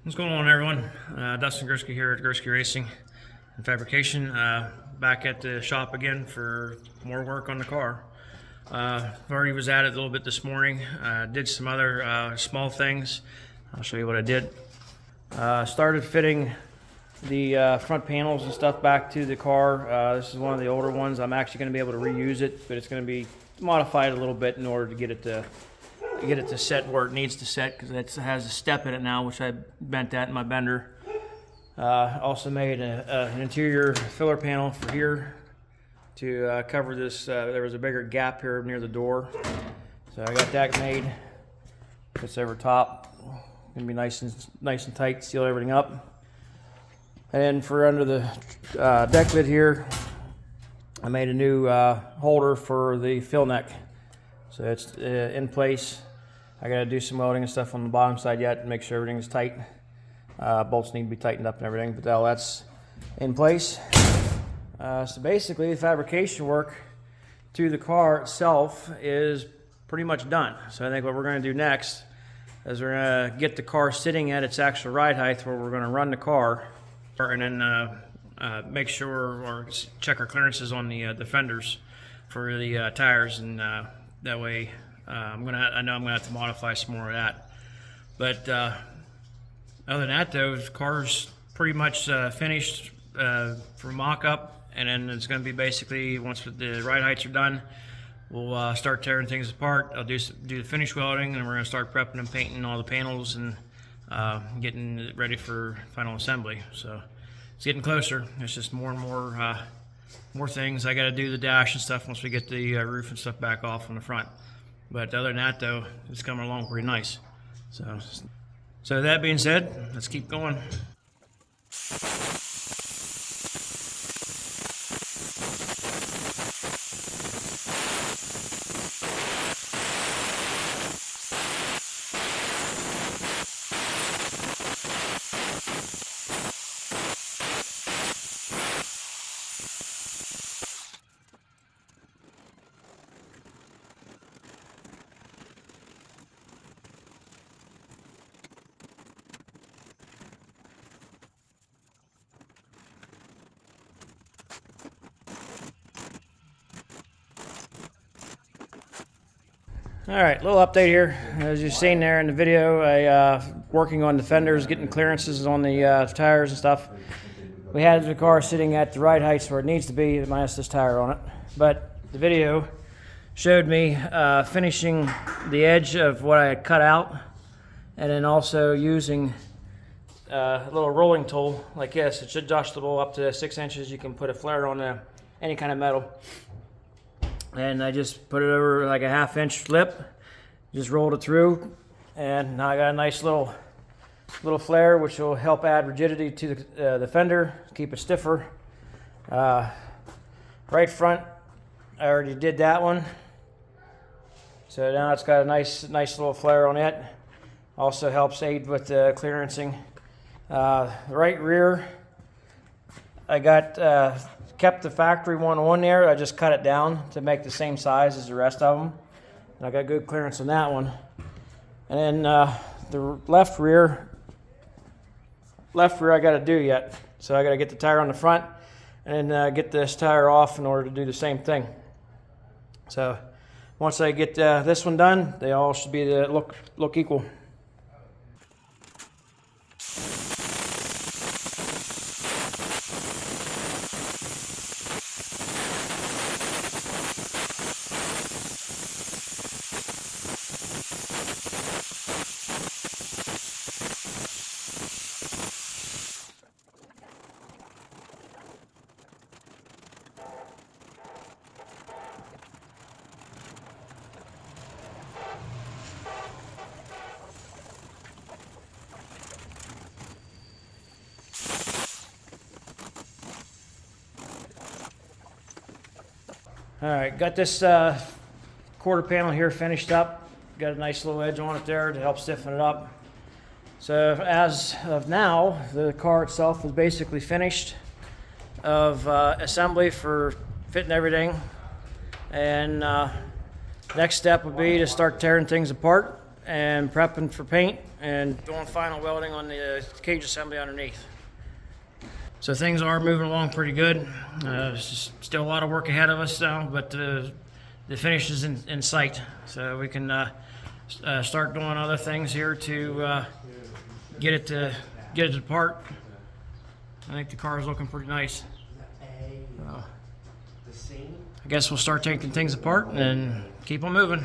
What's going on, everyone? Dustin Gursky here at Gursky Racing and Fabrication. Back at the shop again for more work on the car. Already was at it a little bit this morning. Did some other small things. I'll show you what I did. Started fitting the front panels and stuff back to the car. This is one of the older ones. I'm actually going to be able to reuse it, but it's going to be modified a little bit in order to get it to set where it needs to set, because it has a step in it now, which I bent that in my bender. Also made an interior filler panel for here to cover this. There was a bigger gap here near the door, so I got that made. Fits over top. Gonna be nice and tight. Seal everything up. And for under the deck lid here, I made a new holder for the fill neck. So it's in place. I got to do some welding and stuff on the bottom side yet to make sure everything's tight. Bolts need to be tightened up and everything, but all that's in place. So basically, the fabrication work to the car itself is pretty much done. So I think what we're going to do next is we're going to get the car sitting at its actual ride height, where we're going to run the car, and then make sure or check our clearances on the fenders for the tires, and that way I know I'm gonna have to modify some more of that. But other than that, though, the car's pretty much finished for mock-up, and then it's going to be basically, once the ride heights are done, we'll start tearing things apart. I'll do the finish welding, and we're going to start prepping and painting all the panels and getting it ready for final assembly. So it's getting closer. It's just more and more things. I got to do the dash and stuff once we get the roof and stuff back off on the front. But other than that, though, it's coming along pretty nice. So that being said, let's keep going. All right, little update here. As you've seen there in the video, I working on the fenders, getting clearances on the tires and stuff. We had the car sitting at the right heights where it needs to be, minus this tire on it. But the video showed me finishing the edge of what I had cut out, and then also using a little rolling tool like this. It's adjustable up to 6 inches. You can put a flare on any kind of metal. And I just put it over like a 1/2 inch lip, just rolled it through, and now I got a nice little flare, which will help add rigidity to the fender, keep it stiffer. Right front, I already did that one, so now it's got a nice little flare on it. Also helps aid with the clearancing. Right rear, I got kept the factory one on there. I just cut it down to make the same size as the rest of them. And I got good clearance on that one. And then the left rear I got to do yet. So I got to get the tire on the front and get this tire off in order to do the same thing. So once I get this one done, they all should be look equal. All right, got this quarter panel here finished up. Got a nice little edge on it there to help stiffen it up. So as of now, the car itself is basically finished of assembly for fitting everything. And next step would be to start tearing things apart and prepping for paint and doing final welding on the cage assembly underneath. So things are moving along pretty good. It's just still a lot of work ahead of us now, but the finish is in sight. So we can start doing other things here to get it to part. I think the car is looking pretty nice. I guess we'll start taking things apart and keep on moving.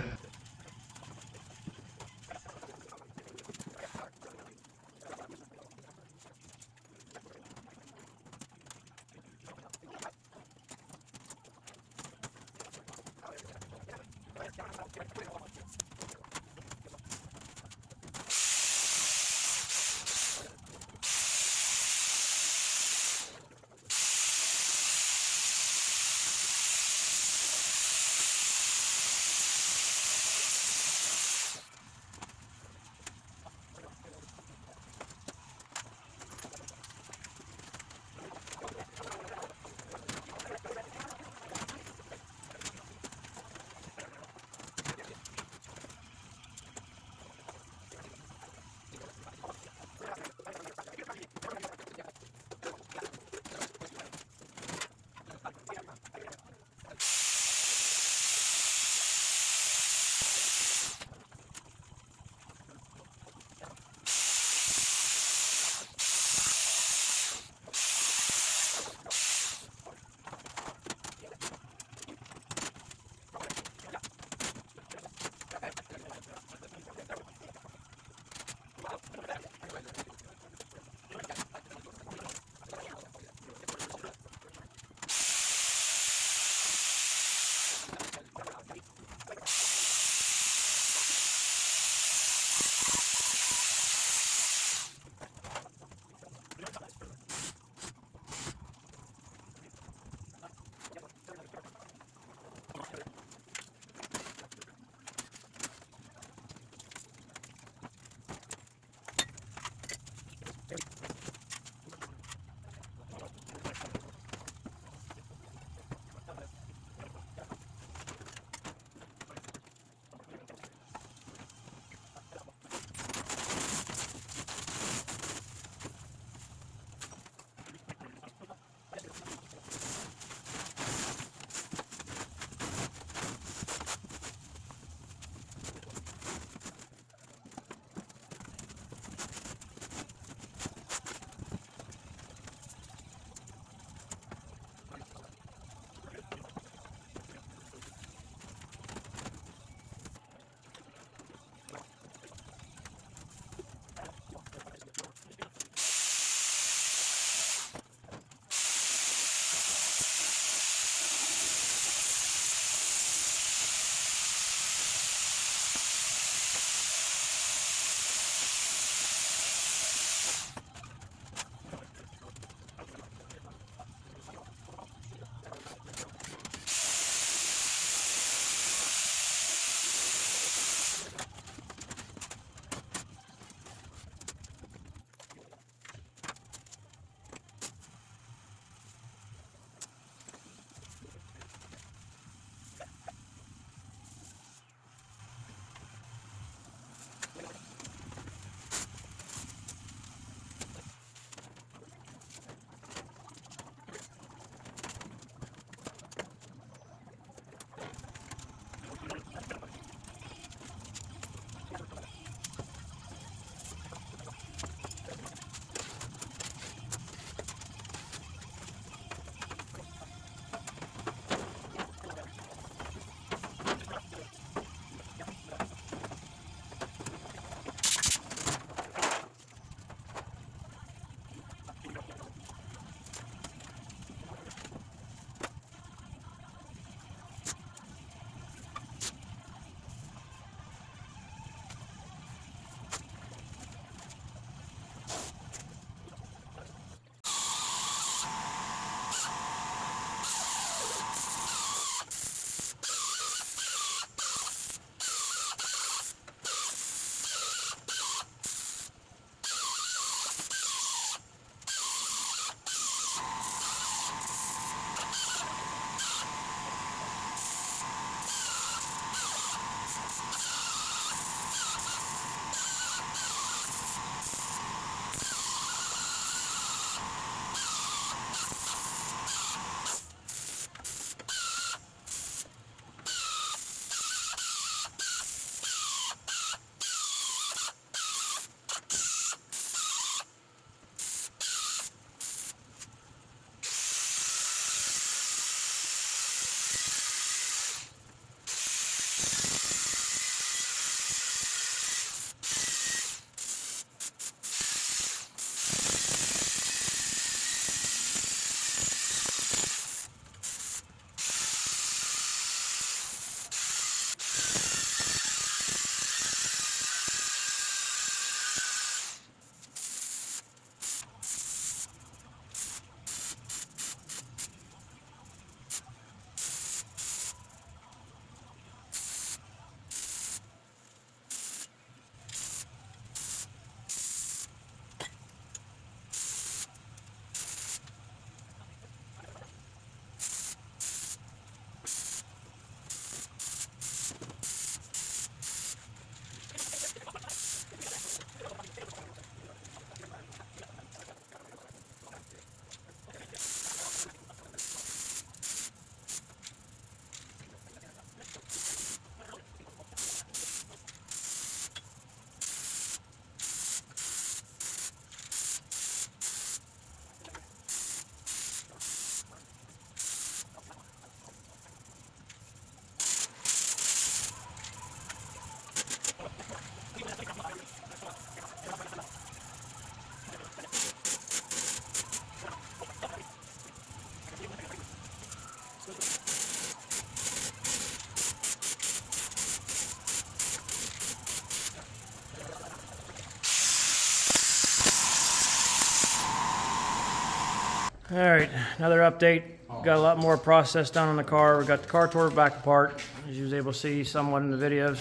All right, another update. Got a lot more process done on the car. We got the car tore back apart, as you was able to see somewhat in the videos.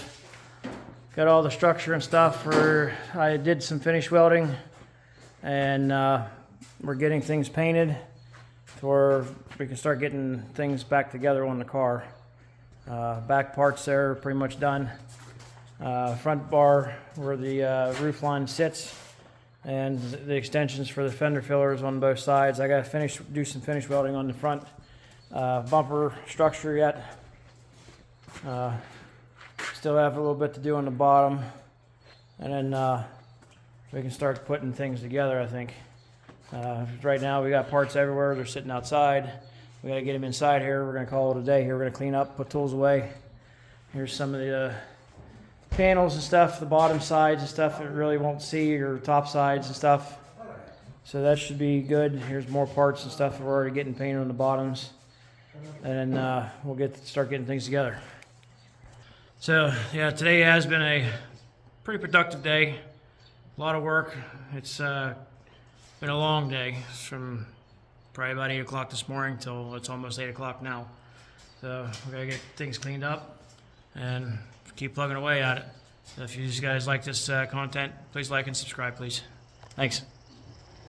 Got all the structure and stuff. I did some finish welding, and we're getting things painted to where we can start getting things back together on the car. Back parts there are pretty much done. Front bar where the roof line sits, and the extensions for the fender fillers on both sides. I got to do some finish welding on the front bumper structure yet. Still have a little bit to do on the bottom, and then we can start putting things together, I think. Right now we got parts everywhere. They're sitting outside. We got to get them inside here. We're going to call it a day here. We're going to clean up, put tools away. Here's some of the panels and stuff, the bottom sides and stuff that really won't see, or top sides and stuff. So that should be good. Here's more parts and stuff. We're already getting painted on the bottoms, and then we'll start getting things together. So yeah, today has been a pretty productive day. A lot of work. It's been a long day. It's from probably about 8 o'clock this morning till it's almost 8 o'clock now. So we gotta get things cleaned up and keep plugging away at it. So if you guys like this content, please like and subscribe, please. Thanks.